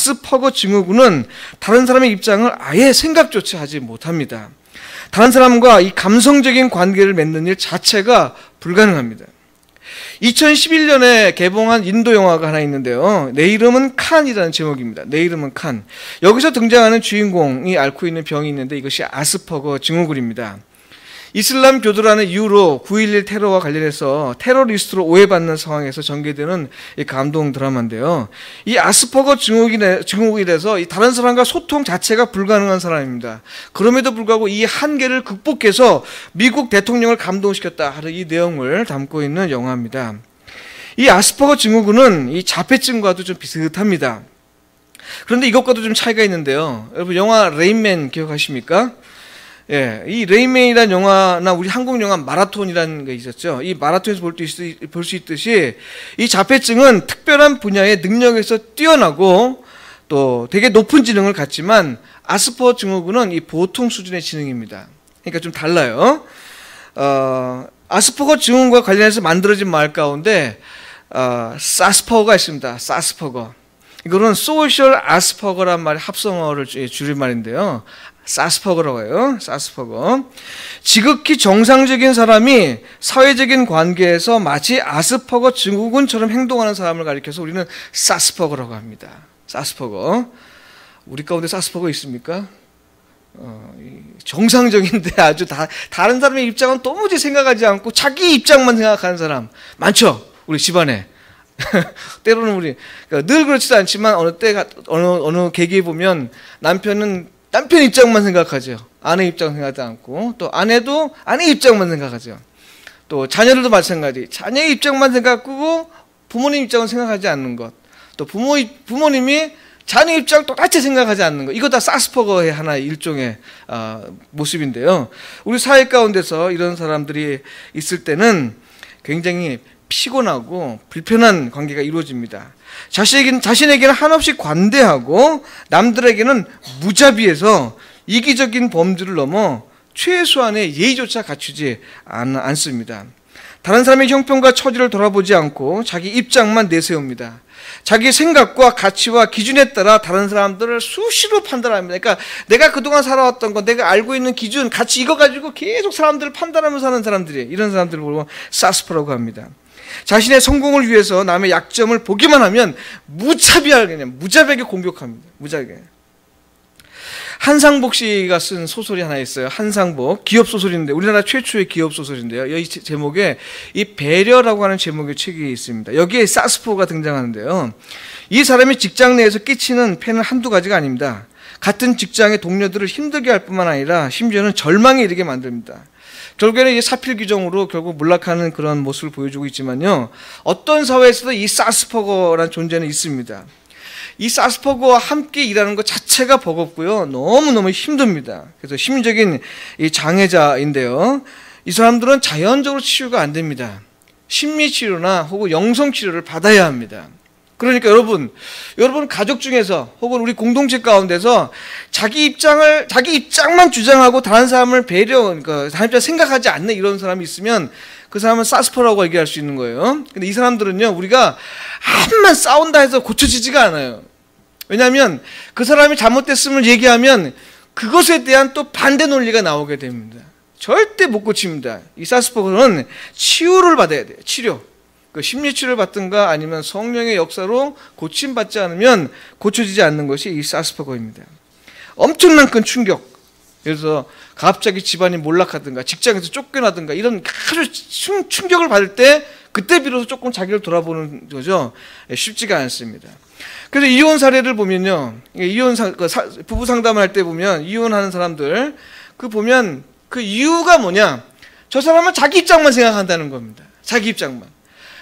아스퍼거 증후군은 다른 사람의 입장을 아예 생각조차 하지 못합니다. 다른 사람과 이 감성적인 관계를 맺는 일 자체가 불가능합니다. 2011년에 개봉한 인도 영화가 하나 있는데요. 내 이름은 칸이라는 제목입니다. 내 이름은 칸. 여기서 등장하는 주인공이 앓고 있는 병이 있는데 이것이 아스퍼거 증후군입니다. 이슬람 교도라는 이유로 9.11 테러와 관련해서 테러리스트로 오해받는 상황에서 전개되는 이 감동 드라마인데요. 이 아스퍼거 증후군이 돼서 다른 사람과 소통 자체가 불가능한 사람입니다. 그럼에도 불구하고 이 한계를 극복해서 미국 대통령을 감동시켰다 하는 이 내용을 담고 있는 영화입니다. 이 아스퍼거 증후군은 이 자폐증과도 좀 비슷합니다. 그런데 이것과도 좀 차이가 있는데요. 여러분 영화 레인맨 기억하십니까? 예, 이 레인맨이라는 영화나 우리 한국 영화 마라톤이라는 게 있었죠. 이 마라톤에서 볼 수 있듯이 이 자폐증은 특별한 분야의 능력에서 뛰어나고 또 되게 높은 지능을 갖지만 아스퍼거 증후군은 이 보통 수준의 지능입니다. 그러니까 좀 달라요. 아스퍼거 증후군과 관련해서 만들어진 말 가운데 사스퍼거가 있습니다. 사스퍼거. 이거는 소셜 아스퍼거란 말의 합성어를 줄임말인데요. 사스퍼거라고 해요. 사스퍼거. 지극히 정상적인 사람이 사회적인 관계에서 마치 아스퍼거 증후군처럼 행동하는 사람을 가리켜서 우리는 사스퍼거라고 합니다. 사스퍼거. 우리 가운데 사스퍼거 있습니까? 정상적인데 아주 다른 사람의 입장은 도무지 생각하지 않고 자기 입장만 생각하는 사람 많죠? 우리 집안에. 때로는 우리 그러니까 늘 그렇지도 않지만 어느 계기에 보면 남편 입장만 생각하죠. 아내 입장 생각하지 않고 또 아내도 아내 입장만 생각하죠. 또 자녀들도 마찬가지. 자녀의 입장만 생각하고 부모님 입장은 생각하지 않는 것. 또 부모님이 자녀 입장 똑같이 생각하지 않는 것. 이거 다 사스퍼거의 하나의 일종의 모습인데요. 우리 사회 가운데서 이런 사람들이 있을 때는 굉장히 피곤하고 불편한 관계가 이루어집니다. 자신에게는 한없이 관대하고 남들에게는 무자비해서 이기적인 범주를 넘어 최소한의 예의조차 갖추지 않습니다. 다른 사람의 형편과 처지를 돌아보지 않고 자기 입장만 내세웁니다. 자기 생각과 가치와 기준에 따라 다른 사람들을 수시로 판단합니다. 그러니까 내가 그동안 살아왔던 것, 내가 알고 있는 기준, 가치 이거 가지고 계속 사람들을 판단하면서 사는 사람들이 이런 사람들을 보고 사스퍼라고 합니다. 자신의 성공을 위해서 남의 약점을 보기만 하면 무자비하게 공격합니다. 무자비하게. 한상복 씨가 쓴 소설이 하나 있어요. 한상복 기업 소설인데 우리나라 최초의 기업 소설인데요. 이 제목에 이 배려라고 하는 제목의 책이 있습니다. 여기에 사스퍼가 등장하는데요. 이 사람이 직장 내에서 끼치는 폐는 한두 가지가 아닙니다. 같은 직장의 동료들을 힘들게 할 뿐만 아니라 심지어는 절망에 이르게 만듭니다. 결국에는 이제 사필 규정으로 결국 몰락하는 그런 모습을 보여주고 있지만요. 어떤 사회에서도 이 사스퍼거라는 존재는 있습니다. 이 사스퍼거와 함께 일하는 것 자체가 버겁고요. 너무너무 힘듭니다. 그래서 심리적인 이 장애자인데요. 이 사람들은 자연적으로 치유가 안 됩니다. 심리치료나 혹은 영성치료를 받아야 합니다. 그러니까 여러분 가족 중에서 혹은 우리 공동체 가운데서 자기 입장만 주장하고 다른 사람을 그러니까 다른 입장 생각하지 않는 이런 사람이 있으면 그 사람은 사스퍼라고 얘기할 수 있는 거예요. 근데 이 사람들은요, 우리가 한만 싸운다 해서 고쳐지지가 않아요. 왜냐하면 그 사람이 잘못됐음을 얘기하면 그것에 대한 또 반대 논리가 나오게 됩니다. 절대 못 고칩니다. 이 사스퍼는 치유를 받아야 돼요. 치료. 그 심리치료를 받든가 아니면 성령의 역사로 고침받지 않으면 고쳐지지 않는 것이 이 사스퍼거입니다. 엄청난 큰 충격. 그래서 갑자기 집안이 몰락하든가 직장에서 쫓겨나든가 이런 아주 충격을 받을 때 그때 비로소 조금 자기를 돌아보는 거죠. 쉽지가 않습니다. 그래서 이혼 사례를 보면요, 부부 상담을 할 때 보면 이혼하는 사람들 보면 그 이유가 뭐냐? 저 사람은 자기 입장만 생각한다는 겁니다. 자기 입장만.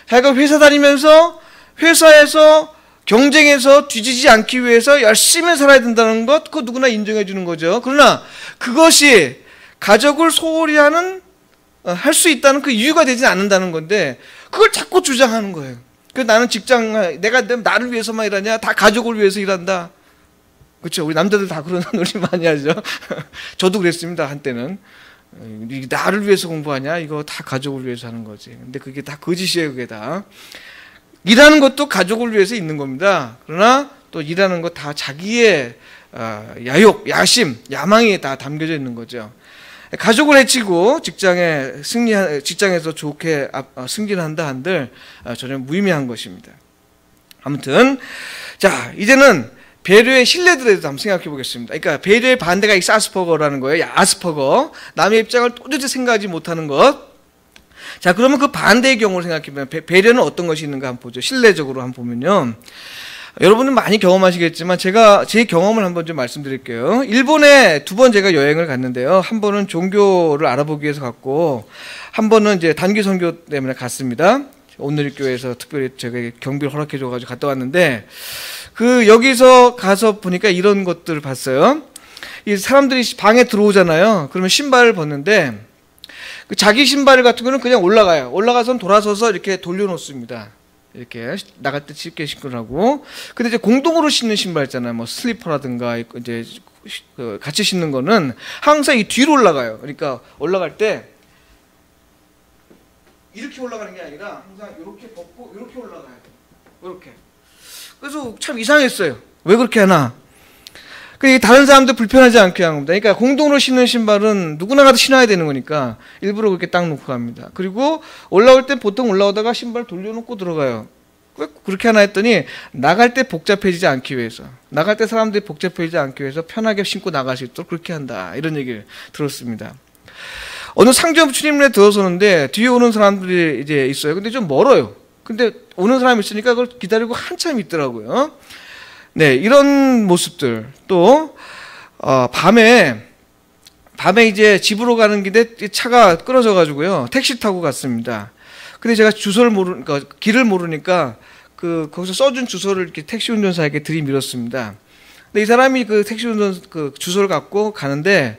자기가 회사 다니면서 회사에서 경쟁에서 뒤지지 않기 위해서 열심히 살아야 된다는 것, 그거 누구나 인정해 주는 거죠. 그러나 그것이 가족을 소홀히 할 수 있다는 그 이유가 되지 않는다는 건데 그걸 자꾸 주장하는 거예요. 나는 내가 나를 위해서만 일하냐? 다 가족을 위해서 일한다. 그렇죠? 우리 남자들 다 그런 논리 많이 하죠. 저도 그랬습니다, 한때는. 나를 위해서 공부하냐? 이거 다 가족을 위해서 하는 거지. 근데 그게 다 거짓이에요, 그게 다. 일하는 것도 가족을 위해서 있는 겁니다. 그러나 또 일하는 거 다 자기의 야욕, 야심, 야망이 다 담겨져 있는 거죠. 가족을 해치고 직장에서 좋게 승진한다 한들 전혀 무의미한 것입니다. 아무튼 자, 이제는 배려의 신뢰들에 대해서 한번 생각해 보겠습니다. 그러니까 배려의 반대가 이 사스퍼거라는 거예요. 아스퍼거. 남의 입장을 도저히 생각하지 못하는 것. 자, 그러면 그 반대의 경우를 생각해 보면 배려는 어떤 것이 있는가 한번 보죠. 신뢰적으로 한번 보면요. 여러분은 많이 경험하시겠지만 제가 제 경험을 한번 좀 말씀드릴게요. 일본에 2번 제가 여행을 갔는데요. 한 번은 종교를 알아보기 위해서 갔고, 한 번은 이제 단기 선교 때문에 갔습니다. 오늘교회에서 특별히 제가 경비를 허락해 줘가지고 갔다 왔는데, 여기서 가서 보니까 이런 것들을 봤어요. 이 사람들이 방에 들어오잖아요. 그러면 신발을 벗는데, 자기 신발 같은 거는 그냥 올라가요. 올라가서는 돌아서서 이렇게 돌려놓습니다. 이렇게 나갈 때 쉽게 신고라고. 근데 이제 공동으로 신는 신발 있잖아요. 뭐 슬리퍼라든가 이제 같이 신는 거는 항상 이 뒤로 올라가요. 그러니까 올라갈 때 이렇게 올라가는 게 아니라 항상 이렇게 벗고 이렇게 올라가요. 이렇게. 그래서 참 이상했어요. 왜 그렇게 하나? 다른 사람들 불편하지 않게 하는 겁니다. 그러니까 공동으로 신는 신발은 누구나 가도 신어야 되는 거니까 일부러 그렇게 딱 놓고 갑니다. 그리고 올라올 때 보통 올라오다가 신발 돌려놓고 들어가요. 왜 그렇게 하나 했더니 나갈 때 복잡해지지 않기 위해서, 나갈 때 사람들이 복잡해지지 않기 위해서 편하게 신고 나갈 수 있도록 그렇게 한다, 이런 얘기를 들었습니다. 어느 상점 출입문에 들어서는데 뒤에 오는 사람들이 이제 있어요. 근데 좀 멀어요. 근데 오는 사람이 있으니까 그걸 기다리고 한참 있더라고요. 네, 이런 모습들. 또 밤에 이제 집으로 가는 길에 차가 끊어져 가지고요. 택시 타고 갔습니다. 근데 제가 그러니까 길을 모르니까 거기서 써준 주소를 이렇게 택시 운전사에게 들이밀었습니다. 근데 이 사람이 택시 주소를 갖고 가는데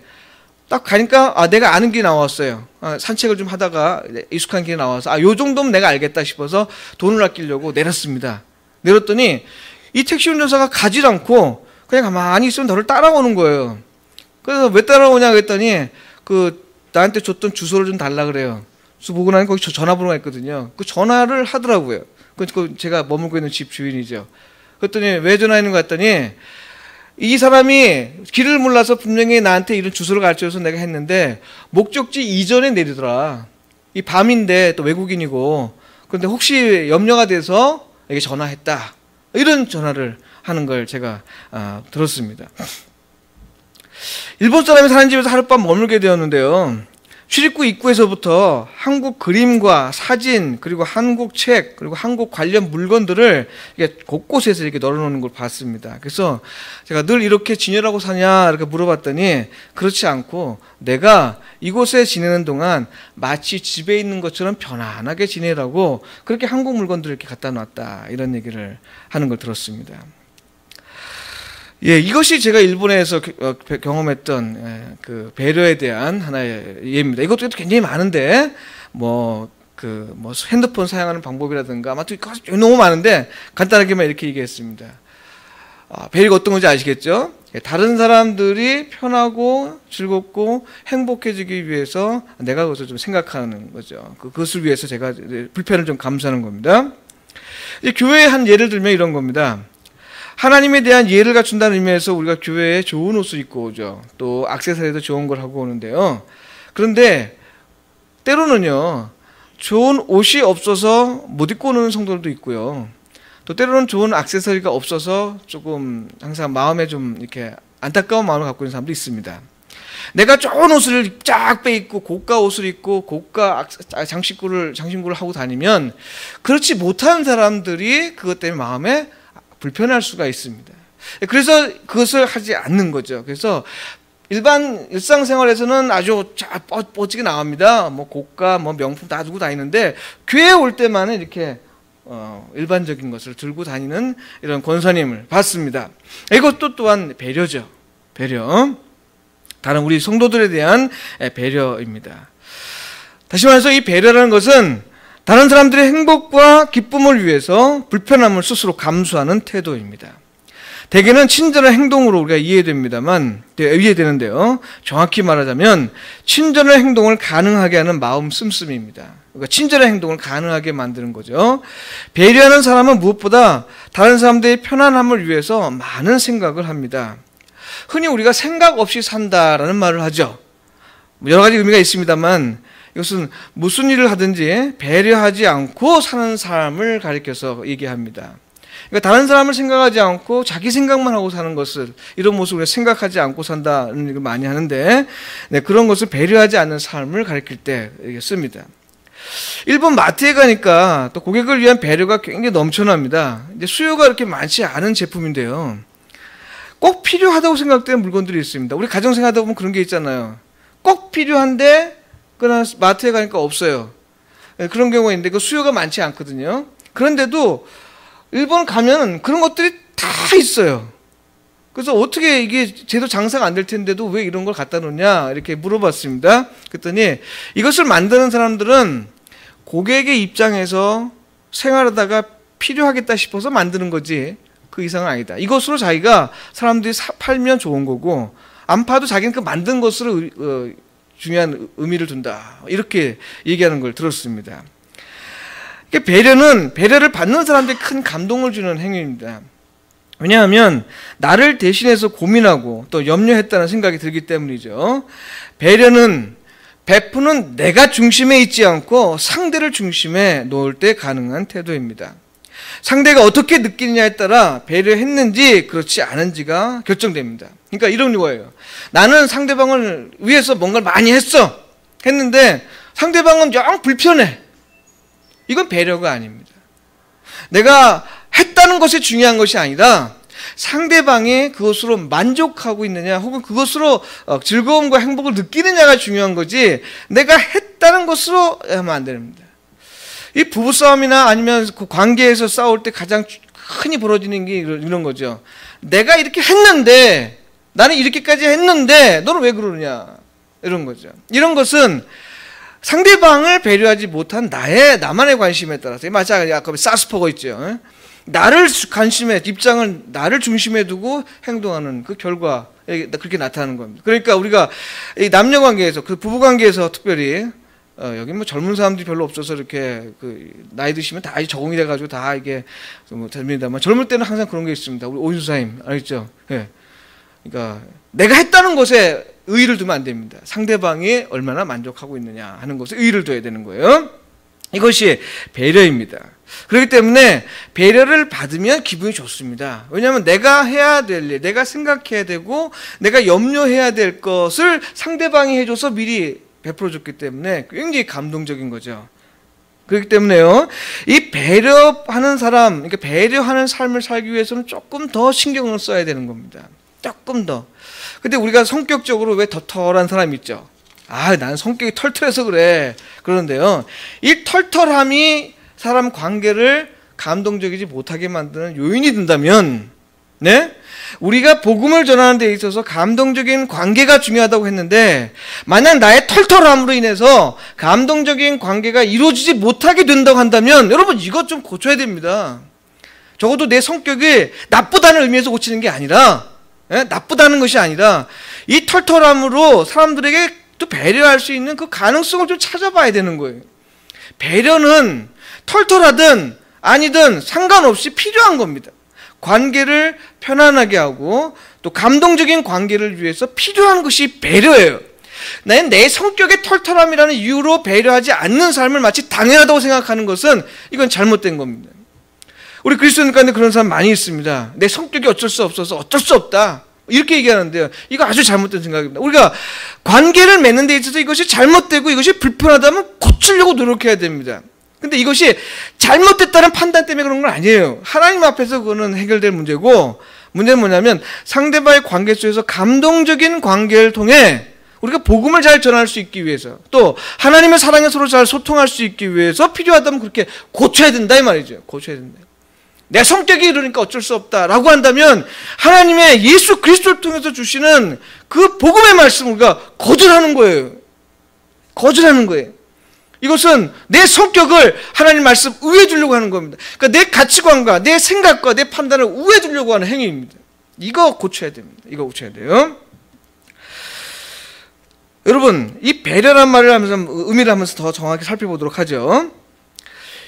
딱 가니까 내가 아는 길이 나왔어요. 산책을 좀 하다가 익숙한 길이 나와서 요 정도면 내가 알겠다 싶어서 돈을 아끼려고 내렸습니다. 내렸더니 이 택시 운전사가 가질 않고 그냥 가만히 있으면 너를 따라오는 거예요. 그래서 왜 따라오냐고 했더니 나한테 줬던 주소를 좀 달라 그래요. 주소 보고 나니 거기 전화번호가 있거든요. 그 전화를 하더라고요. 제가 머물고 있는 집 주인이죠. 그랬더니 왜 전화했는 거 같더니 이 사람이 길을 몰라서 분명히 나한테 이런 주소를 가르쳐줘서 내가 했는데 목적지 이전에 내리더라. 이 밤인데 또 외국인이고, 그런데 혹시 염려가 돼서 이게 전화했다, 이런 전화를 하는 걸 제가 들었습니다. 일본 사람이 사는 집에서 하룻밤 머물게 되었는데요. 출입구 입구에서부터 한국 그림과 사진, 그리고 한국 책, 그리고 한국 관련 물건들을 이렇게 곳곳에서 이렇게 널어놓는 걸 봤습니다. 그래서 제가 늘 이렇게 지내라고 사냐 이렇게 물어봤더니 그렇지 않고 내가 이곳에 지내는 동안 마치 집에 있는 것처럼 편안하게 지내라고 그렇게 한국 물건들을 이렇게 갖다 놨다, 이런 얘기를 하는 걸 들었습니다. 예, 이것이 제가 일본에서 경험했던 배려에 대한 하나의 예입니다. 이것도 굉장히 많은데, 핸드폰 사용하는 방법이라든가, 너무 많은데, 간단하게만 이렇게 얘기했습니다. 배려가 어떤 건지 아시겠죠? 다른 사람들이 편하고 즐겁고 행복해지기 위해서 내가 그것을 좀 생각하는 거죠. 그것을 위해서 제가 불편을 좀 감수하는 겁니다. 교회의 한 예를 들면 이런 겁니다. 하나님에 대한 이해를 갖춘다는 의미에서 우리가 교회에 좋은 옷을 입고 오죠. 또 액세서리도 좋은 걸 하고 오는데요. 그런데 때로는요, 좋은 옷이 없어서 못 입고 오는 성도들도 있고요. 또 때로는 좋은 액세서리가 없어서 조금 항상 마음에 좀 이렇게 안타까운 마음을 갖고 있는 사람도 있습니다. 내가 좋은 옷을 쫙 빼입고 고가 옷을 입고 고가 장신구를 하고 다니면 그렇지 못한 사람들이 그것 때문에 마음에 불편할 수가 있습니다. 그래서 그것을 하지 않는 거죠. 그래서 일상생활에서는 아주 뻗지게 나갑니다. 고가, 명품 다 두고 다니는데 교회에 올 때만은 이렇게 일반적인 것을 들고 다니는 이런 권사님을 봤습니다. 이것도 또한 배려죠. 배려. 다른 우리 성도들에 대한 배려입니다. 다시 말해서 이 배려라는 것은 다른 사람들의 행복과 기쁨을 위해서 불편함을 스스로 감수하는 태도입니다. 대개는 친절한 행동으로 우리가 이해되는데요. 정확히 말하자면 친절한 행동을 가능하게 하는 마음 씀씀입니다. 그러니까 친절한 행동을 가능하게 만드는 거죠. 배려하는 사람은 무엇보다 다른 사람들의 편안함을 위해서 많은 생각을 합니다. 흔히 우리가 생각 없이 산다라는 말을 하죠. 여러 가지 의미가 있습니다만 이것은 무슨 일을 하든지 배려하지 않고 사는 사람을 가리켜서 얘기합니다. 그러니까 다른 사람을 생각하지 않고 자기 생각만 하고 사는 것을, 이런 모습을 생각하지 않고 산다는 얘기를 많이 하는데, 네, 그런 것을 배려하지 않는 삶을 가리킬 때 씁니다. 일본 마트에 가니까 또 고객을 위한 배려가 굉장히 넘쳐납니다. 이제 수요가 그렇게 많지 않은 제품인데요. 꼭 필요하다고 생각되는 물건들이 있습니다. 우리 가정생활하다 보면 그런 게 있잖아요. 꼭 필요한데 그러나 마트에 가니까 없어요. 그런 경우가 있는데 그 수요가 많지 않거든요. 그런데도 일본 가면 그런 것들이 다 있어요. 그래서 어떻게 이게 제대로 장사가 안 될 텐데도 왜 이런 걸 갖다 놓냐 이렇게 물어봤습니다. 그랬더니 이것을 만드는 사람들은 고객의 입장에서 생활하다가 필요하겠다 싶어서 만드는 거지 그 이상은 아니다. 이것으로 자기가 사람들이 팔면 좋은 거고 안 파도 자기는 그 만든 것으로 중요한 의미를 둔다. 이렇게 얘기하는 걸 들었습니다. 배려는 배려를 받는 사람들에게 큰 감동을 주는 행위입니다. 왜냐하면 나를 대신해서 고민하고 또 염려했다는 생각이 들기 때문이죠. 배려는 베푸는 내가 중심에 있지 않고 상대를 중심에 놓을 때 가능한 태도입니다. 상대가 어떻게 느끼느냐에 따라 배려했는지 그렇지 않은지가 결정됩니다. 그러니까 이런 거예요. 나는 상대방을 위해서 뭔가를 많이 했는데 상대방은 영 불편해. 이건 배려가 아닙니다. 내가 했다는 것이 중요한 것이 아니라 상대방이 그것으로 만족하고 있느냐 혹은 그것으로 즐거움과 행복을 느끼느냐가 중요한 거지 내가 했다는 것으로 하면 안 됩니다. 이 부부싸움이나 아니면 그 관계에서 싸울 때 가장 흔히 벌어지는 게 이런 거죠. 내가 이렇게 했는데 나는 이렇게까지 했는데 너는 왜 그러느냐 이런 거죠. 이런 것은 상대방을 배려하지 못한 나만의 관심에 따라서 마찬가지 아까 사스퍼거 있죠. 나를 관심에 입장을 나를 중심에 두고 행동하는 그 결과 그렇게 나타나는 겁니다. 그러니까 우리가 이 남녀 관계에서 그 부부 관계에서 특별히 여기 뭐 젊은 사람들이 별로 없어서 이렇게 그 나이 드시면 다 적응이 돼가지고 다 이게 뭐 됩니다만 젊을 때는 항상 그런 게 있습니다. 우리 오윤수사님 알겠죠? 예. 그러니까 내가 했다는 것에 의의를 두면 안 됩니다. 상대방이 얼마나 만족하고 있느냐 하는 것에 의의를 둬야 되는 거예요. 이것이 배려입니다. 그렇기 때문에 배려를 받으면 기분이 좋습니다. 왜냐하면 내가 해야 될 일, 내가 생각해야 되고 내가 염려해야 될 것을 상대방이 해줘서 미리 베풀어줬기 때문에 굉장히 감동적인 거죠. 그렇기 때문에요, 이 배려하는 사람, 그러니까 배려하는 삶을 살기 위해서는 조금 더 신경을 써야 되는 겁니다. 조금 더. 근데 우리가 성격적으로 왜 털털한 사람 있죠? 나는 성격이 털털해서 그래. 그런데요, 이 털털함이 사람 관계를 감동적이지 못하게 만드는 요인이 된다면, 네? 우리가 복음을 전하는 데 있어서 감동적인 관계가 중요하다고 했는데 만약 나의 털털함으로 인해서 감동적인 관계가 이루어지지 못하게 된다고 한다면 여러분 이것 좀 고쳐야 됩니다. 적어도 내 성격이 나쁘다는 의미에서 고치는 게 아니라 나쁘다는 것이 아니라 이 털털함으로 사람들에게 또 배려할 수 있는 그 가능성을 좀 찾아봐야 되는 거예요. 배려는 털털하든 아니든 상관없이 필요한 겁니다. 관계를 편안하게 하고 또 감동적인 관계를 위해서 필요한 것이 배려예요. 나는 내 성격의 털털함이라는 이유로 배려하지 않는 삶을 마치 당연하다고 생각하는 것은 이건 잘못된 겁니다. 우리 그리스도인 가운데 그런 사람 많이 있습니다. 내 성격이 어쩔 수 없어서 어쩔 수 없다 이렇게 얘기하는데요, 이거 아주 잘못된 생각입니다. 우리가 관계를 맺는 데 있어서 이것이 잘못되고 이것이 불편하다면 고치려고 노력해야 됩니다. 근데 이것이 잘못됐다는 판단 때문에 그런 건 아니에요. 하나님 앞에서 그거는 해결될 문제고, 문제는 뭐냐면 상대방의 관계 속에서 감동적인 관계를 통해 우리가 복음을 잘 전할 수 있기 위해서 또 하나님의 사랑에 서로 잘 소통할 수 있기 위해서 필요하다면 그렇게 고쳐야 된다 이 말이죠. 고쳐야 된다. 내 성격이 이러니까 어쩔 수 없다라고 한다면 하나님의 예수 그리스도를 통해서 주시는 그 복음의 말씀을 우리가 거절하는 거예요. 거절하는 거예요. 이것은 내 성격을 하나님 말씀 우회해 주려고 하는 겁니다. 그러니까 내 가치관과 내 생각과 내 판단을 우회해 주려고 하는 행위입니다. 이거 고쳐야 됩니다. 이거 고쳐야 돼요. 여러분, 이 배려란 말을 하면서 의미를 하면서 더 정확히 살펴보도록 하죠.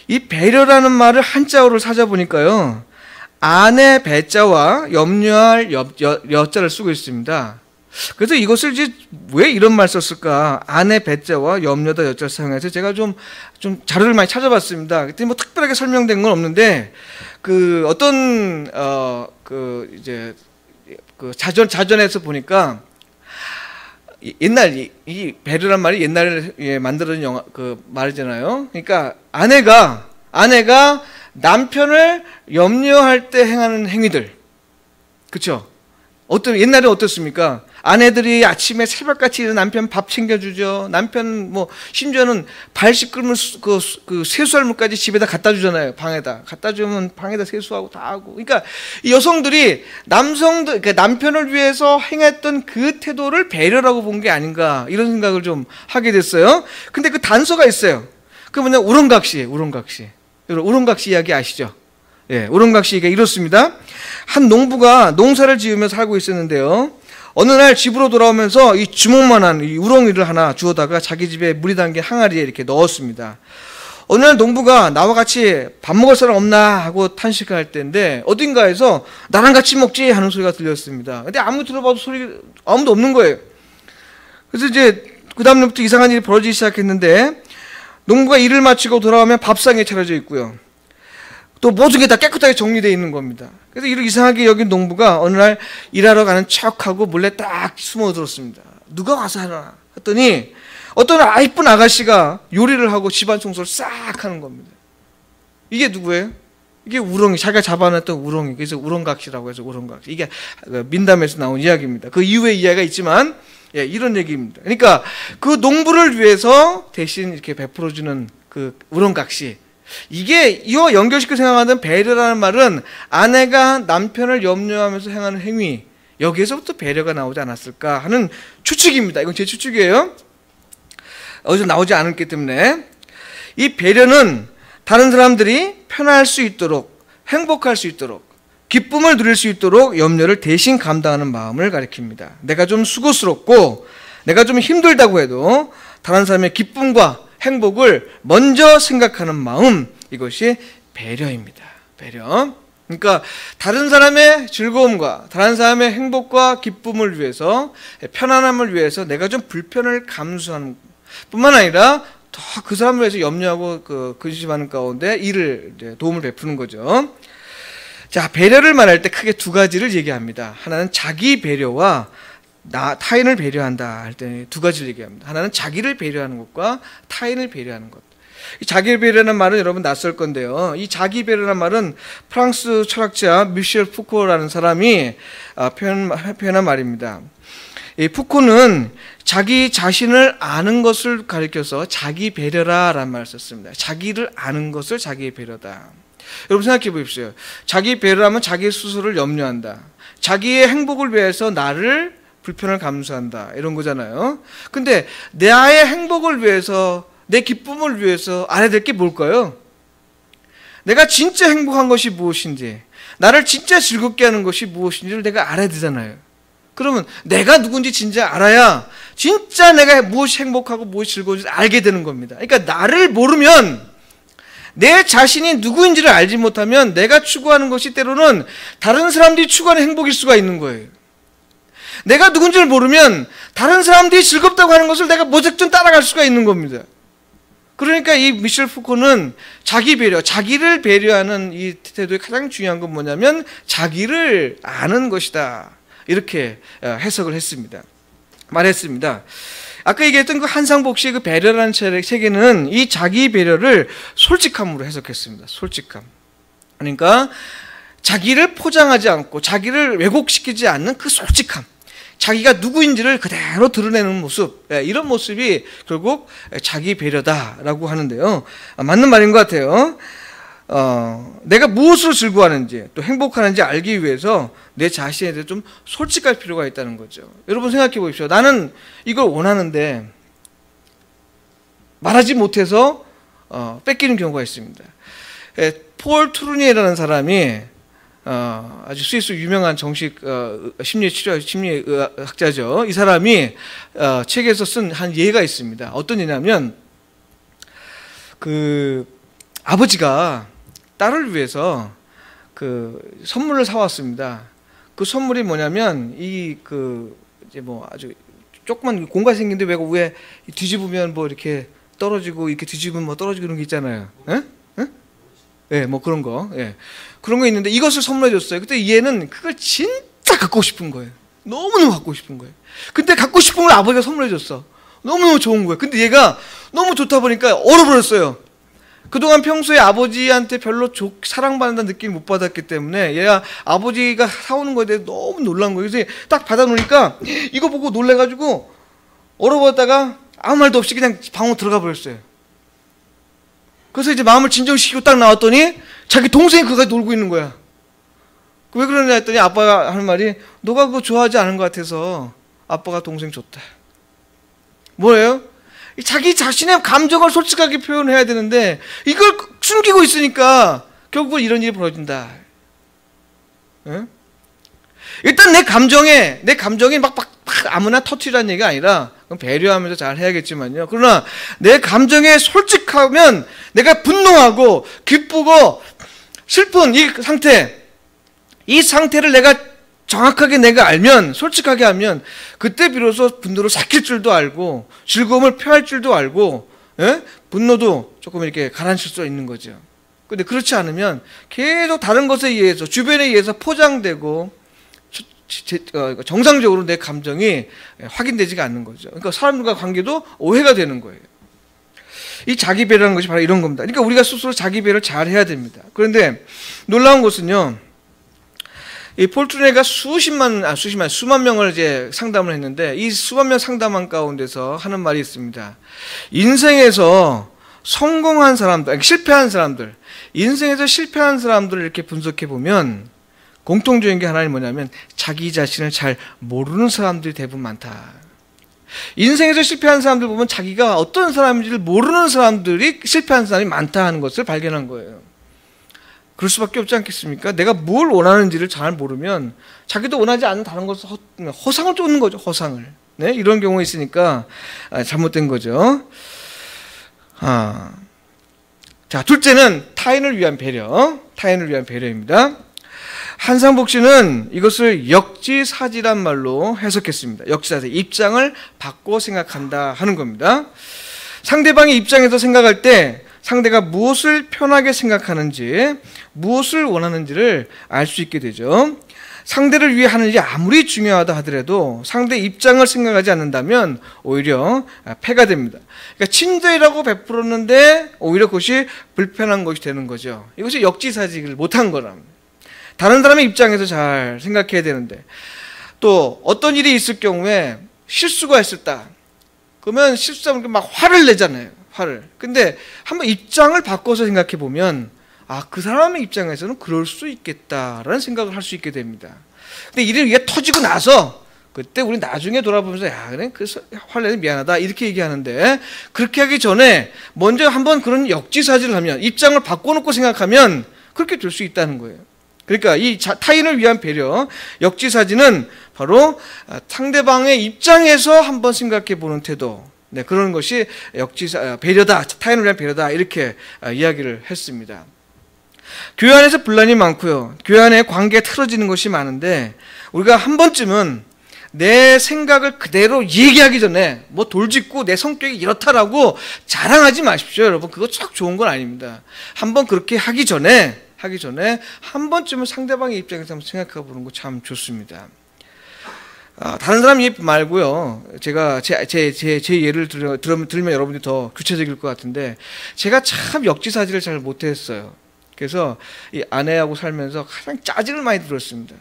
이 배려라는 말을 한자어를 찾아보니까요, 안의 배자와 염려할 여자를 쓰고 있습니다. 그래서 이것을 이제 왜 이런 말 썼을까? 안의 배자와 염려다 여자를 사용해서 제가 좀 자료를 많이 찾아봤습니다. 그때 뭐 특별하게 설명된 건 없는데 그 어떤 이제 그 자전에서 보니까 옛날 이 배려란 말이 옛날에 만들어진 그 말이잖아요. 그러니까 아내가 남편을 염려할 때 행하는 행위들, 그렇죠? 옛날에 어떻습니까? 아내들이 아침에 새벽같이 남편 밥 챙겨주죠. 남편 뭐 심지어는 발 씻으면 그 세수할 물까지 집에다 갖다 주잖아요. 방에다 갖다 주면 방에다 세수하고 다 하고. 그러니까 이 여성들이 그러니까 남편을 위해서 행했던 그 태도를 배려라고 본 게 아닌가, 이런 생각을 좀 하게 됐어요. 근데 그 단서가 있어요. 그 뭐냐, 우렁각시예요. 우렁각시 이야기 아시죠? 예, 우렁각시 얘기가 이렇습니다. 한 농부가 농사를 지으며 살고 있었는데요. 어느 날 집으로 돌아오면서 이 주먹만한 이 우렁이를 하나 주워다가 자기 집에 물이 담긴 항아리에 이렇게 넣었습니다. 어느 날 농부가 나와 같이 밥 먹을 사람 없나 하고 탄식할 때인데 어딘가에서 나랑 같이 먹지 하는 소리가 들렸습니다. 근데 아무리 들어봐도 아무도 없는 거예요. 그래서 이제 그 다음부터 이상한 일이 벌어지기 시작했는데, 농부가 일을 마치고 돌아오면 밥상에 차려져 있고요, 또 모든 게 다 깨끗하게 정리되어 있는 겁니다. 그래서 이를 이상하게 여긴 농부가 어느 날 일하러 가는 척하고 몰래 딱 숨어들었습니다. 누가 와서 하나 했더니 어떤 이쁜 아가씨가 요리를 하고 집안 청소를 싹 하는 겁니다. 이게 누구예요? 이게 우렁이, 자기가 잡아놨던 우렁이. 그래서 우렁각시라고 해서 우렁각시. 이게 민담에서 나온 이야기입니다. 그 이후에 이야기가 있지만, 예, 이런 얘기입니다. 그러니까 그 농부를 위해서 대신 이렇게 베풀어주는 그 우렁각시. 이와 연결시켜 생각하는 배려라는 말은 아내가 남편을 염려하면서 행하는 행위, 여기에서부터 배려가 나오지 않았을까 하는 추측입니다. 이건 제 추측이에요. 어디서 나오지 않았기 때문에. 이 배려는 다른 사람들이 편할 수 있도록, 행복할 수 있도록, 기쁨을 누릴 수 있도록 염려를 대신 감당하는 마음을 가리킵니다. 내가 좀 수고스럽고 내가 좀 힘들다고 해도 다른 사람의 기쁨과 행복을 먼저 생각하는 마음, 이것이 배려입니다. 배려. 그러니까 다른 사람의 즐거움과 다른 사람의 행복과 기쁨을 위해서, 편안함을 위해서 내가 좀 불편을 감수하는 뿐만 아니라 더 그 사람을 위해서 염려하고 근심하는 가운데 도움을 베푸는 거죠. 자, 배려를 말할 때 크게 두 가지를 얘기합니다. 하나는 자기 배려와 타인을 배려한다 할 때 두 가지를 얘기합니다. 하나는 자기를 배려하는 것과 타인을 배려하는 것. 이 자기 배려라는 말은 여러분 낯설 건데요. 이 자기 배려라는 말은 프랑스 철학자 미셸 푸코라는 사람이 표현한 말입니다. 이 푸코는 자기 자신을 아는 것을 가리켜서 자기 배려라라는 말을 썼습니다. 자기를 아는 것을 자기 배려다. 여러분 생각해 보십시오. 자기 배려하면 자기 스스로를 염려한다. 자기의 행복을 위해서 나를 불편을 감수한다, 이런 거잖아요. 근데 나의 행복을 위해서, 내 기쁨을 위해서 알아야 될 게 뭘까요? 내가 진짜 행복한 것이 무엇인지, 나를 진짜 즐겁게 하는 것이 무엇인지를 내가 알아야 되잖아요. 그러면 내가 누군지 진짜 알아야 진짜 내가 무엇이 행복하고 무엇이 즐거운지 알게 되는 겁니다. 그러니까 나를 모르면, 내 자신이 누구인지를 알지 못하면 내가 추구하는 것이 때로는 다른 사람들이 추구하는 행복일 수가 있는 거예요. 내가 누군지를 모르면 다른 사람들이 즐겁다고 하는 것을 내가 무작정 따라갈 수가 있는 겁니다. 그러니까 이 미셸 푸코는 자기 배려, 자기를 배려하는 이 태도의 가장 중요한 건 뭐냐면 자기를 아는 것이다, 이렇게 해석을 했습니다. 말했습니다. 아까 얘기했던 그 한상복 씨의 그 배려라는 책에는 이 자기 배려를 솔직함으로 해석했습니다. 솔직함. 그러니까 자기를 포장하지 않고 자기를 왜곡시키지 않는 그 솔직함. 자기가 누구인지를 그대로 드러내는 모습, 이런 모습이 결국 자기 배려다라고 하는데요. 맞는 말인 것 같아요. 내가 무엇으로 즐거워하는지 또 행복하는지 알기 위해서 내 자신에 대해 좀 솔직할 필요가 있다는 거죠. 여러분 생각해 보십시오. 나는 이걸 원하는데 말하지 못해서 뺏기는 경우가 있습니다. 폴 트루니에라는 사람이 아주 스위스 유명한 정식 심리학자죠. 이 사람이 책에서 쓴 한 예가 있습니다. 어떤 예냐면 그 아버지가 딸을 위해서 그 선물을 사왔습니다. 그 선물이 뭐냐면 이제 뭐 아주 조그만 공간 생긴데 왜 위에 뒤집으면 뭐 이렇게 떨어지고 이렇게 뒤집으면 뭐 떨어지고 그런 게 있잖아요. 예? 예, 뭐 그런 거. 예. 그런 거 있는데 이것을 선물해 줬어요. 그때 얘는 그걸 진짜 갖고 싶은 거예요. 너무너무 갖고 싶은 거예요. 근데 갖고 싶은 걸 아버지가 선물해 줬어. 너무너무 좋은 거예요. 근데 얘가 너무 좋다 보니까 얼어버렸어요. 그동안 평소에 아버지한테 별로 사랑받는다는 느낌을 못 받았기 때문에 얘가 아버지가 사오는 거에 대해 너무 놀란 거예요. 그래서 딱 받아놓으니까 이거 보고 놀래가지고 얼어버렸다가 아무 말도 없이 그냥 방으로 들어가 버렸어요. 그래서 이제 마음을 진정시키고 딱 나왔더니 자기 동생이 그거 놀고 있는 거야. 왜 그러냐 했더니 아빠가 하는 말이 너가 그거 좋아하지 않은 것 같아서 아빠가 동생 줬다. 뭐예요? 자기 자신의 감정을 솔직하게 표현해야 되는데 이걸 숨기고 있으니까 결국은 이런 일이 벌어진다. 예? 일단 내 감정이 막 아무나 터트리라는 얘기가 아니라 배려하면서 잘 해야겠지만요. 그러나 내 감정에 솔직하면 내가 분노하고 기쁘고 슬픈 이 상태를 내가 정확하게 내가 알면, 솔직하게 하면 그때 비로소 분노를 삭힐 줄도 알고 즐거움을 표할 줄도 알고, 예? 분노도 조금 이렇게 가라앉힐 수 있는 거죠. 근데 그렇지 않으면 계속 다른 것에 의해서, 주변에 의해서 포장되고 정상적으로 내 감정이 확인되지가 않는 거죠. 그러니까 사람들과 관계도 오해가 되는 거예요. 이 자기 배려라는 것이 바로 이런 겁니다. 그러니까 우리가 스스로 자기 배려를 잘 해야 됩니다. 그런데 놀라운 것은요, 이 폴트레가 수만 명을 이제 상담을 했는데 이 수만 명 상담한 가운데서 하는 말이 있습니다. 인생에서 성공한 사람들, 실패한 사람들, 인생에서 실패한 사람들을 이렇게 분석해 보면 공통적인 게 하나는 뭐냐면 자기 자신을 잘 모르는 사람들이 대부분 많다. 인생에서 실패한 사람들 보면 자기가 어떤 사람인지를 모르는 사람들이 실패한 사람이 많다 하는 것을 발견한 거예요. 그럴 수밖에 없지 않겠습니까? 내가 뭘 원하는지를 잘 모르면 자기도 원하지 않는 다른 것을 허상을 쫓는 거죠. 허상을. 네? 이런 경우가 있으니까 잘못된 거죠. 자, 둘째는 타인을 위한 배려. 타인을 위한 배려입니다. 한상복 씨는 이것을 역지사지란 말로 해석했습니다. 역지사지, 입장을 바꿔 생각한다 하는 겁니다. 상대방의 입장에서 생각할 때 상대가 무엇을 편하게 생각하는지, 무엇을 원하는지를 알 수 있게 되죠. 상대를 위해 하는 일이 아무리 중요하다 하더라도 상대 입장을 생각하지 않는다면 오히려 폐가 됩니다. 그러니까 친절이라고 베풀었는데 오히려 그것이 불편한 것이 되는 거죠. 이것이 역지사지를 못한 거랍니다. 다른 사람의 입장에서 잘 생각해야 되는데, 또 어떤 일이 있을 경우에 실수가 있었다. 그러면 실수하면 막 화를 내잖아요. 화를. 근데 한번 입장을 바꿔서 생각해 보면 그 사람의 입장에서는 그럴 수 있겠다라는 생각을 할 수 있게 됩니다. 근데 이게 터지고 나서 그때 우리 나중에 돌아보면서 그래? 그래서 화내서 미안하다 이렇게 얘기하는데, 그렇게 하기 전에 먼저 한번 그런 역지사지를 하면, 입장을 바꿔놓고 생각하면 그렇게 될 수 있다는 거예요. 그러니까 이 타인을 위한 배려, 역지사지는 바로 상대방의 입장에서 한번 생각해 보는 태도, 네, 그런 것이 배려다, 타인을 위한 배려다, 이렇게 이야기를 했습니다. 교회 안에서 분란이 많고요. 교회 안에 관계가 틀어지는 것이 많은데, 우리가 한 번쯤은 내 생각을 그대로 얘기하기 전에 뭐 돌직구 내 성격이 이렇다라고 자랑하지 마십시오, 여러분. 그거 썩 좋은 건 아닙니다. 한번 그렇게 하기 전에 한 번쯤은 상대방의 입장에서 한번 생각해 보는 거 참 좋습니다. 다른 사람 얘기 말고요. 제가 제 예를 들면 여러분들이 더 구체적일 것 같은데, 제가 참 역지사지를 잘 못했어요. 그래서 이 아내하고 살면서 가장 짜증을 많이 들었습니다.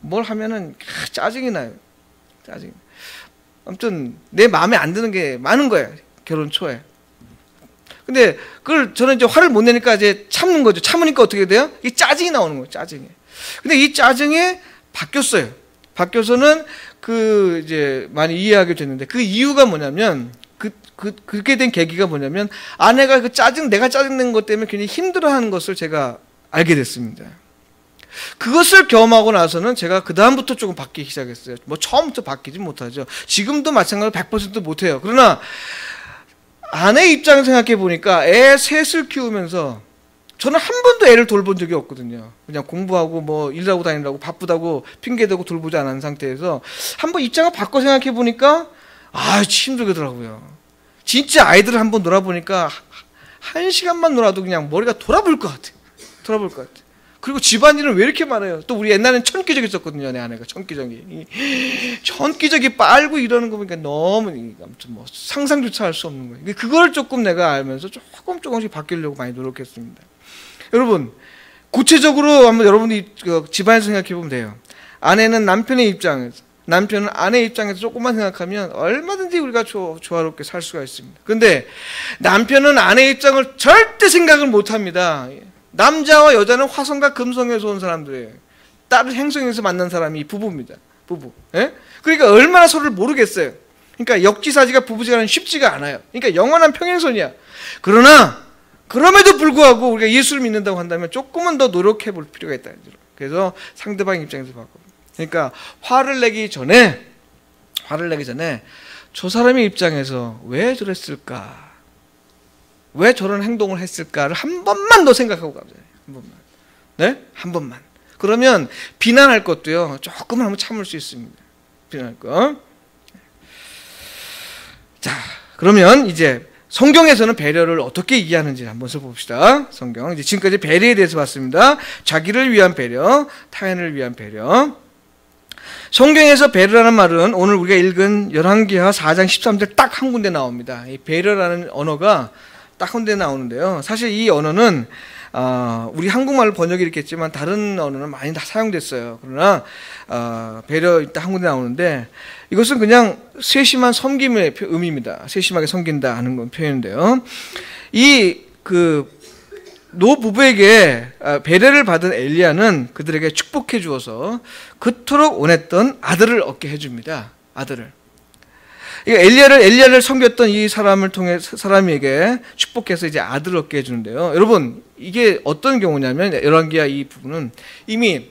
뭘 하면은 짜증이 나요. 아무튼 내 마음에 안 드는 게 많은 거예요. 결혼 초에. 근데 그걸 저는 이제 화를 못 내니까 이제 참는 거죠. 참으니까 어떻게 돼요? 이 짜증이 나오는 거예요. 짜증이. 근데 이 짜증이 바뀌었어요. 바뀌어서는 이제 많이 이해하게 됐는데, 그 이유가 뭐냐면, 그렇게 된 계기가 뭐냐면, 아내가 내가 짜증낸 것 때문에 괜히 힘들어하는 것을 제가 알게 됐습니다. 그것을 경험하고 나서는 제가 그 다음부터 조금 바뀌기 시작했어요. 뭐 처음부터 바뀌지 못하죠. 지금도 마찬가지로 100% 못해요. 그러나 아내 입장을 생각해 보니까 애 셋을 키우면서 저는 한 번도 애를 돌본 적이 없거든요. 그냥 공부하고 뭐 일하고 다니라고 바쁘다고 핑계대고 돌보지 않은 상태에서 한번 입장을 바꿔 생각해 보니까 힘들더라고요. 진짜 아이들을 한번 놀아보니까 1시간만 놀아도 그냥 머리가 돌아볼 것 같아요. 돌아볼 것 같아요. 그리고 집안일은 왜 이렇게 많아요? 또 우리 옛날엔 천기저귀 썼거든요. 내 아내가 천기저귀. 천기저귀 빨고 이러는 거 보니까 너무 아무튼 뭐 상상조차 할 수 없는 거예요. 그걸 조금 내가 알면서 조금씩 바뀌려고 많이 노력했습니다. 여러분 구체적으로 한번 여러분이 집안에서 생각해 보면 돼요. 아내는 남편의 입장에서, 남편은 아내의 입장에서 조금만 생각하면 얼마든지 우리가 조화롭게 살 수가 있습니다. 그런데 남편은 아내의 입장을 절대 생각을 못합니다. 남자와 여자는 화성과 금성에서 온 사람들이에요. 다른 행성에서 만난 사람이 부부입니다. 부부. 예? 그러니까 얼마나 서로를 모르겠어요. 그러니까 역지사지가 부부지간은 쉽지가 않아요. 그러니까 영원한 평행선이야. 그러나 그럼에도 불구하고 우리가 예수를 믿는다고 한다면 조금은 더 노력해 볼 필요가 있다. 그래서 상대방 입장에서 바꿔. 그러니까 화를 내기 전에 저 사람의 입장에서 왜 저랬을까? 왜 저런 행동을 했을까를 한 번만 더 생각하고 가보세요. 한 번만. 네? 한 번만. 그러면 비난할 것도요. 조금은 한번 참을 수 있습니다. 비난할 거. 자, 그러면 이제 성경에서는 배려를 어떻게 이해하는지 한번 써봅시다. 성경. 이제 지금까지 배려에 대해서 봤습니다. 자기를 위한 배려, 타인을 위한 배려. 성경에서 배려라는 말은 오늘 우리가 읽은 열왕기하 4장 13절 딱 한 군데 나옵니다. 이 배려라는 언어가 딱 한 군데 나오는데요. 사실 이 언어는 우리 한국말로 번역이 이렇게 했지만 다른 언어는 많이 다 사용됐어요. 그러나 배려 딱 한 군데 나오는데 이것은 그냥 세심한 섬김의 의미입니다. 세심하게 섬긴다 하는 건 표현인데요. 이 노부부에게 배려를 받은 엘리야는 그들에게 축복해 주어서 그토록 원했던 아들을 얻게 해줍니다. 아들을. 엘리야를 섬겼던 이 사람에게 축복해서 이제 아들을 얻게 해주는데요. 여러분 이게 어떤 경우냐면 열왕기하 이 부분은 이미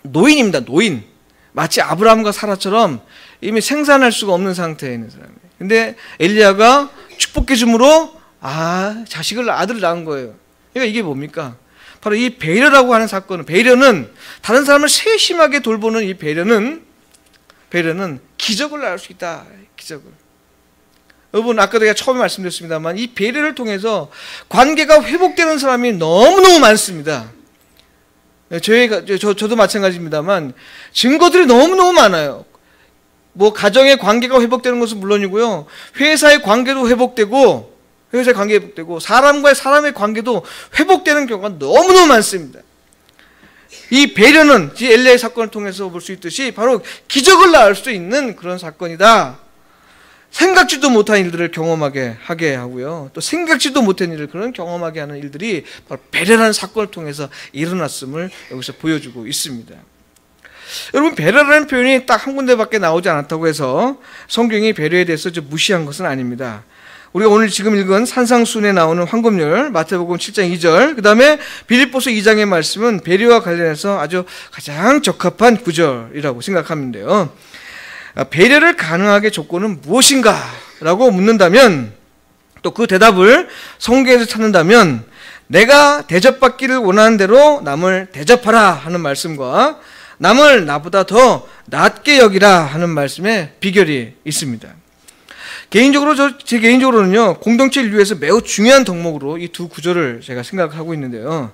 노인입니다. 노인. 마치 아브라함과 사라처럼 이미 생산할 수가 없는 상태에 있는 사람이에요. 근데 엘리야가 축복해 줌으로 아들을 낳은 거예요. 그러니까 이게 뭡니까? 바로 이 배려라고 하는 사건은, 배려는 다른 사람을 세심하게 돌보는 이 배려는 기적을 낳을 수 있다. 기적을. 여러분 아까 제가 처음에 말씀드렸습니다만 이 배려를 통해서 관계가 회복되는 사람이 너무너무 많습니다. 저도 마찬가지입니다만 증거들이 너무너무 많아요. 뭐 가정의 관계가 회복되는 것은 물론이고요. 회사의 관계도 회복되고 사람과의 사람의 관계도 회복되는 경우가 너무너무 많습니다. 이 배려는 이 엘리야의 사건을 통해서 볼 수 있듯이 바로 기적을 낳을 수 있는 그런 사건이다. 생각지도 못한 일들을 경험하게 하게 하고요. 또 생각지도 못한 일을 그런 경험하게 하는 일들이 바로 배려라는 사건을 통해서 일어났음을 여기서 보여주고 있습니다. 여러분 배려라는 표현이 딱 한 군데밖에 나오지 않았다고 해서 성경이 배려에 대해서 좀 무시한 것은 아닙니다. 우리가 오늘 지금 읽은 산상수훈에 나오는 황금률, 마태복음 7장 2절, 그 다음에 빌립보서 2장의 말씀은 배려와 관련해서 아주 가장 적합한 구절이라고 생각하는데요. 배려를 가능하게 조건은 무엇인가? 라고 묻는다면 또 그 대답을 성경에서 찾는다면 내가 대접받기를 원하는 대로 남을 대접하라 하는 말씀과 남을 나보다 더 낮게 여기라 하는 말씀에 비결이 있습니다. 제 개인적으로는요, 공동체를 위해서 매우 중요한 덕목으로 이 두 구절을 제가 생각하고 있는데요.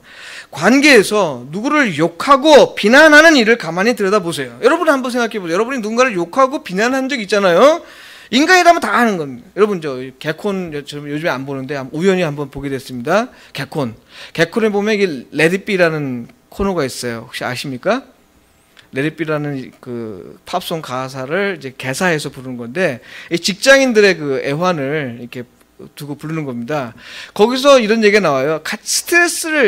관계에서 누구를 욕하고 비난하는 일을 가만히 들여다보세요. 여러분 한번 생각해 보세요. 여러분이 누군가를 욕하고 비난한 적 있잖아요. 인간이라면 다 하는 겁니다. 여러분 개콘 요즘에 안 보는데 우연히 한번 보게 됐습니다. 개콘에 보면 이게 레디비라는 코너가 있어요. 혹시 아십니까? 레디비라는 그 팝송 가사를 이제 개사해서 부르는 건데 직장인들의 그 애환을 이렇게 두고 부르는 겁니다. 거기서 이런 얘기가 나와요.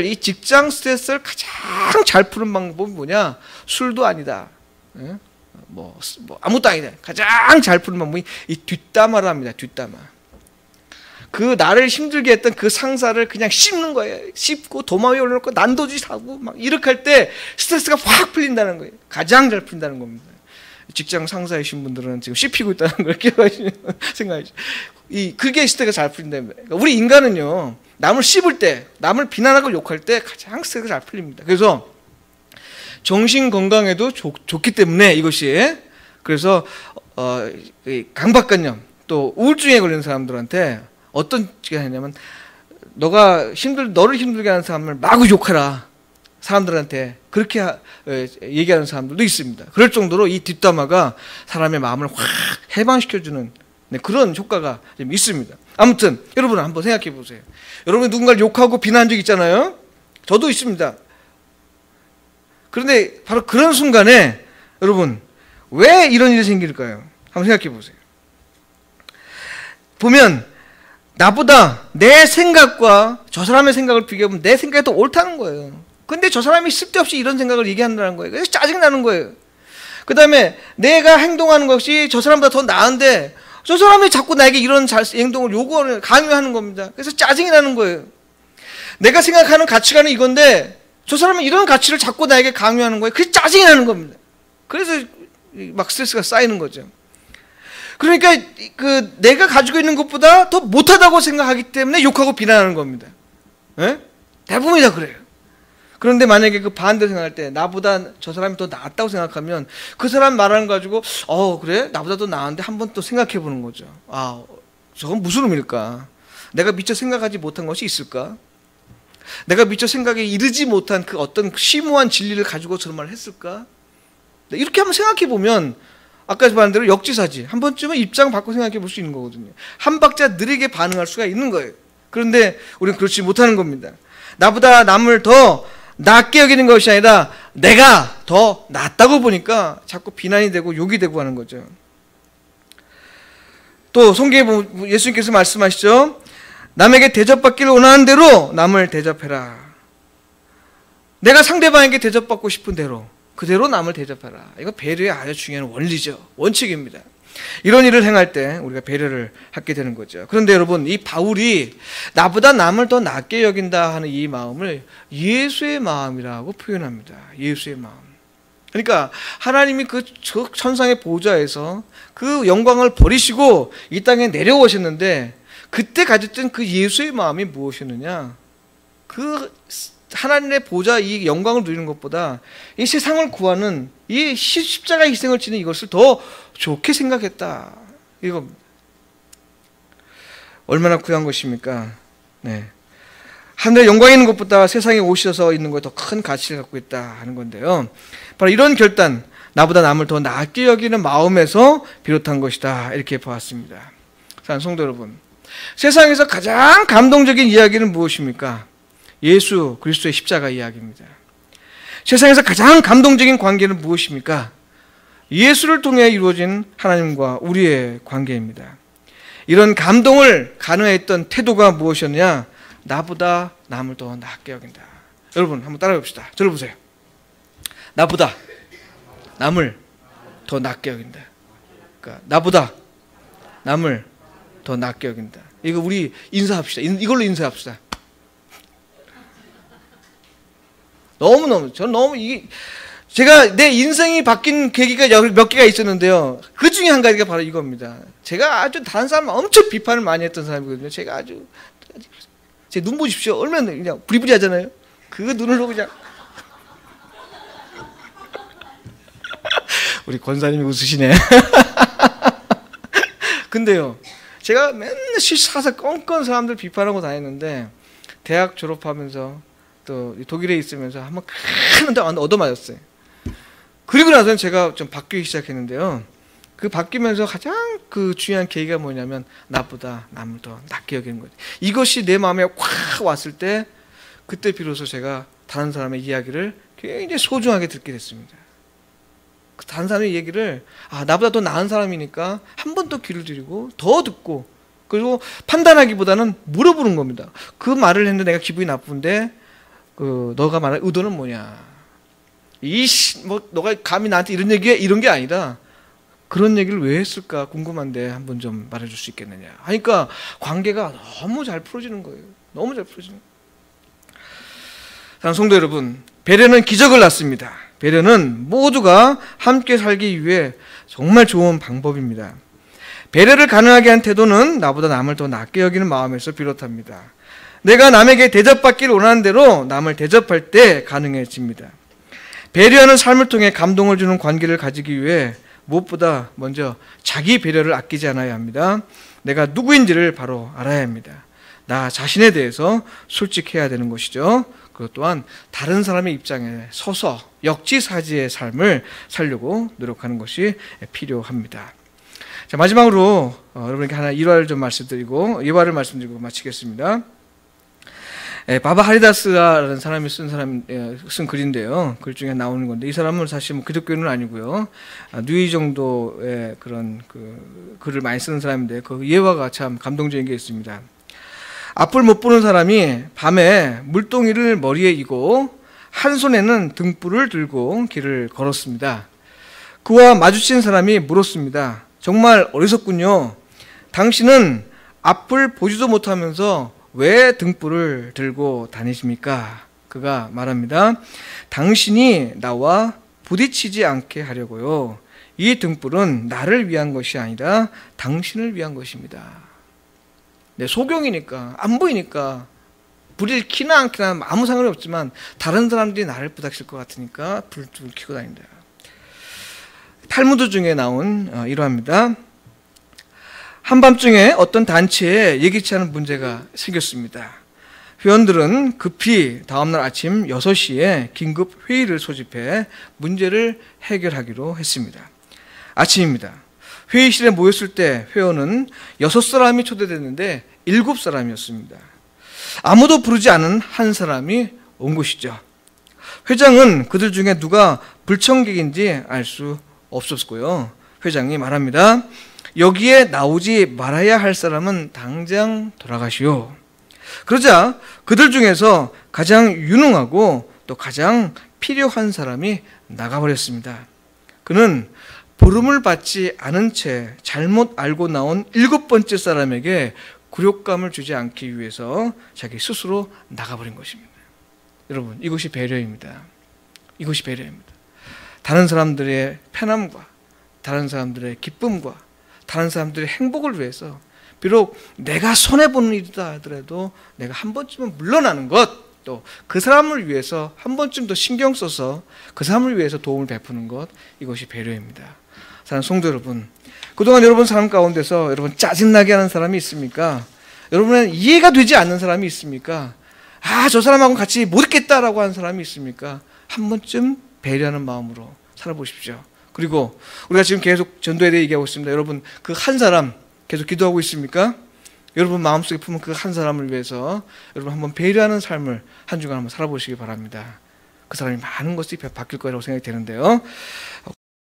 이 직장 스트레스를 가장 잘 푸는 방법이 뭐냐? 술도 아니다. 뭐 아무것도 아니다. 가장 잘 푸는 방법이 이 뒷담화를 합니다. 뒷담화. 그 나를 힘들게 했던 그 상사를 그냥 씹는 거예요. 씹고 도마 위에 올려놓고 난도질 하고 막 이렇게 할 때 스트레스가 확 풀린다는 거예요. 가장 잘 풀린다는 겁니다. 직장 상사이신 분들은 지금 씹히고 있다는 걸 기억하시면 생각하시죠. 그게 스트레스가 잘 풀린다는 거예요. 그러니까 우리 인간은요, 남을 씹을 때, 남을 비난하고 욕할 때 가장 스트레스가 잘 풀립니다. 그래서 정신 건강에도 좋기 때문에 이것이, 그래서 강박관념 또 우울증에 걸리는 사람들한테 어떤 얘기가 하냐면, 너를 힘들게 하는 사람을 마구 욕하라. 사람들한테 그렇게 얘기하는 사람들도 있습니다. 그럴 정도로 이 뒷담화가 사람의 마음을 확 해방시켜주는 그런 효과가 좀 있습니다. 아무튼 여러분 한번 생각해 보세요. 여러분이 누군가를 욕하고 비난한 적 있잖아요. 저도 있습니다. 그런데 바로 그런 순간에 여러분 왜 이런 일이 생길까요? 한번 생각해 보세요. 보면 나보다 내 생각과 저 사람의 생각을 비교해보면 내 생각이 더 옳다는 거예요. 근데 저 사람이 쓸데없이 이런 생각을 얘기한다는 거예요. 그래서 짜증나는 거예요. 그 다음에 내가 행동하는 것이 저 사람보다 더 나은데 저 사람이 자꾸 나에게 이런 행동을 요구하는, 강요하는 겁니다. 그래서 짜증이 나는 거예요. 내가 생각하는 가치관은 이건데 저 사람은 이런 가치를 자꾸 나에게 강요하는 거예요. 그래서 짜증이 나는 겁니다. 그래서 막 스트레스가 쌓이는 거죠. 그러니까 내가 가지고 있는 것보다 더 못하다고 생각하기 때문에 욕하고 비난하는 겁니다. 예? 대부분이 다 그래요. 그런데 만약에 그 반대로 생각할 때 나보다 저 사람이 더 낫다고 생각하면 그 사람 말하는 거 가지고 그래? 나보다 더 나은데 한번 또 생각해 보는 거죠. 저건 무슨 의미일까? 내가 미처 생각하지 못한 것이 있을까? 내가 미처 생각에 이르지 못한 그 어떤 심오한 진리를 가지고 저런 말을 했을까? 이렇게 한번 생각해 보면 아까 말한 대로 역지사지, 한 번쯤은 입장 바꿔 생각해 볼 수 있는 거거든요. 한 박자 느리게 반응할 수가 있는 거예요. 그런데 우리는 그렇지 못하는 겁니다. 나보다 남을 더 낮게 여기는 것이 아니라 내가 더 낫다고 보니까 자꾸 비난이 되고 욕이 되고 하는 거죠. 또 성경에 보면 예수님께서 말씀하시죠. 남에게 대접받기를 원하는 대로 남을 대접해라. 내가 상대방에게 대접받고 싶은 대로 그대로 남을 대접해라. 이거 배려의 아주 중요한 원리죠. 원칙입니다. 이런 일을 행할 때 우리가 배려를 하게 되는 거죠. 그런데 여러분, 이 바울이 나보다 남을 더 낫게 여긴다 하는 이 마음을 예수의 마음이라고 표현합니다. 예수의 마음. 그러니까 하나님이 그 천상의 보좌에서 그 영광을 버리시고 이 땅에 내려오셨는데 그때 가졌던 그 예수의 마음이 무엇이었느냐? 그 하나님의 보좌 이 영광을 누리는 것보다 이 세상을 구하는 이 십자가 희생을 지는 이것을 더 좋게 생각했다. 이겁니다. 얼마나 귀한 것입니까? 네. 하늘의 영광이 있는 것보다 세상에 오셔서 있는 것이 더 큰 가치를 갖고 있다 하는 건데요. 바로 이런 결단, 나보다 남을 더 낫게 여기는 마음에서 비롯한 것이다. 이렇게 보았습니다. 사랑하는 성도 여러분, 세상에서 가장 감동적인 이야기는 무엇입니까? 예수 그리스도의 십자가 이야기입니다. 세상에서 가장 감동적인 관계는 무엇입니까? 예수를 통해 이루어진 하나님과 우리의 관계입니다. 이런 감동을 가능했던 태도가 무엇이었냐? 나보다 남을 더 낫게 여긴다. 여러분 한번 따라해 봅시다. 저를 보세요. 나보다 남을 더 낫게 여긴다. 그러니까 나보다 남을 더 낫게 여긴다. 이거 우리 인사합시다. 이걸로 인사합시다. 저는 제가 내 인생이 바뀐 계기가 몇 개가 있었는데요. 그 중에 한 가지가 바로 이겁니다. 제가 아주 다른 사람 엄청 비판을 많이 했던 사람이거든요. 제가 아주 제 눈 보십시오. 얼마나 그냥 부리부리하잖아요. 그 눈으로 그냥 우리 권사님이 웃으시네. 근데요, 제가 맨날 사서 껌껌 사람들 비판하고 다녔는데 대학 졸업하면서 또 독일에 있으면서 한번 큰 얻어맞았어요. 그리고 나서는 제가 좀 바뀌기 시작했는데요. 그 바뀌면서 가장 그 중요한 계기가 뭐냐면 나보다 남을 더 낫게 여기는 거죠. 이것이 내 마음에 확 왔을 때 그때 비로소 제가 다른 사람의 이야기를 굉장히 소중하게 듣게 됐습니다. 다른 사람의 얘기를 나보다 더 나은 사람이니까 한 번 더 귀를 들이고 더 듣고 그리고 판단하기보다는 물어보는 겁니다. 그 말을 했는데 내가 기분이 나쁜데 너가 말할 의도는 뭐냐? 너가 감히 나한테 이런 얘기해? 이런 게 아니라 그런 얘기를 왜 했을까 궁금한데 한번 좀 말해줄 수 있겠느냐 하니까 관계가 너무 잘 풀어지는 거예요. 너무 잘 풀어지는 거예요. 사랑하는 성도 여러분, 배려는 기적을 낳습니다. 배려는 모두가 함께 살기 위해 정말 좋은 방법입니다. 배려를 가능하게 한 태도는 나보다 남을 더 낫게 여기는 마음에서 비롯합니다. 내가 남에게 대접받기를 원하는 대로 남을 대접할 때 가능해집니다. 배려하는 삶을 통해 감동을 주는 관계를 가지기 위해 무엇보다 먼저 자기 배려를 아끼지 않아야 합니다. 내가 누구인지를 바로 알아야 합니다. 나 자신에 대해서 솔직해야 되는 것이죠. 그것 또한 다른 사람의 입장에 서서 역지사지의 삶을 살려고 노력하는 것이 필요합니다. 자, 마지막으로 여러분에게 하나 일화를 좀 말씀드리고 예화를 말씀드리고 마치겠습니다. 바바 하리다스라는 사람이 쓴 글인데요. 글 중에 나오는 건데 이 사람은 사실 기독교인은 아니고요. 누이 정도의 그런 글을 많이 쓰는 사람인데 그 예화가 참 감동적인 게 있습니다. 앞을 못 보는 사람이 밤에 물동이를 머리에 이고 한 손에는 등불을 들고 길을 걸었습니다. 그와 마주친 사람이 물었습니다. 정말 어리석군요. 당신은 앞을 보지도 못하면서 왜 등불을 들고 다니십니까? 그가 말합니다. 당신이 나와 부딪히지 않게 하려고요. 이 등불은 나를 위한 것이 아니라 당신을 위한 것입니다. 네, 소경이니까 안 보이니까 불을 켜나 안 켜나 아무 상관이 없지만 다른 사람들이 나를 부닥칠 것 같으니까 불을 켜고 다닌다. 탈무드 중에 나온 일화입니다. 한밤중에 어떤 단체에 예기치 않은 문제가 생겼습니다. 회원들은 급히 다음날 아침 6시에 긴급 회의를 소집해 문제를 해결하기로 했습니다. 아침입니다. 회의실에 모였을 때 회원은 6사람이 초대됐는데 7사람이었습니다. 아무도 부르지 않은 한 사람이 온 것이죠. 회장은 그들 중에 누가 불청객인지 알 수 없었고요. 회장이 말합니다. 여기에 나오지 말아야 할 사람은 당장 돌아가시오. 그러자 그들 중에서 가장 유능하고 또 가장 필요한 사람이 나가버렸습니다. 그는 부름을 받지 않은 채 잘못 알고 나온 7번째 사람에게 굴욕감을 주지 않기 위해서 자기 스스로 나가버린 것입니다. 여러분, 이것이 배려입니다. 이것이 배려입니다. 다른 사람들의 편함과 다른 사람들의 기쁨과 다른 사람들의 행복을 위해서 비록 내가 손해보는 일이다 하더라도 내가 한 번쯤은 물러나는 것, 또 그 사람을 위해서 한 번쯤 더 신경 써서 그 사람을 위해서 도움을 베푸는 것, 이것이 배려입니다. 사랑하는 성도 여러분, 그동안 여러분 삶 가운데서 여러분 짜증나게 하는 사람이 있습니까? 여러분은 이해가 되지 않는 사람이 있습니까? 저 사람하고는 같이 못 있겠다라고 하는 사람이 있습니까? 한 번쯤 배려하는 마음으로 살아보십시오. 그리고 우리가 지금 계속 전도에 대해 얘기하고 있습니다. 여러분 그 한 사람 계속 기도하고 있습니까? 여러분 마음속에 품은 그 한 사람을 위해서 여러분 한번 배려하는 삶을 한 주간 한번 살아보시기 바랍니다. 그 사람이 많은 것이 바뀔 거라고 생각이 되는데요.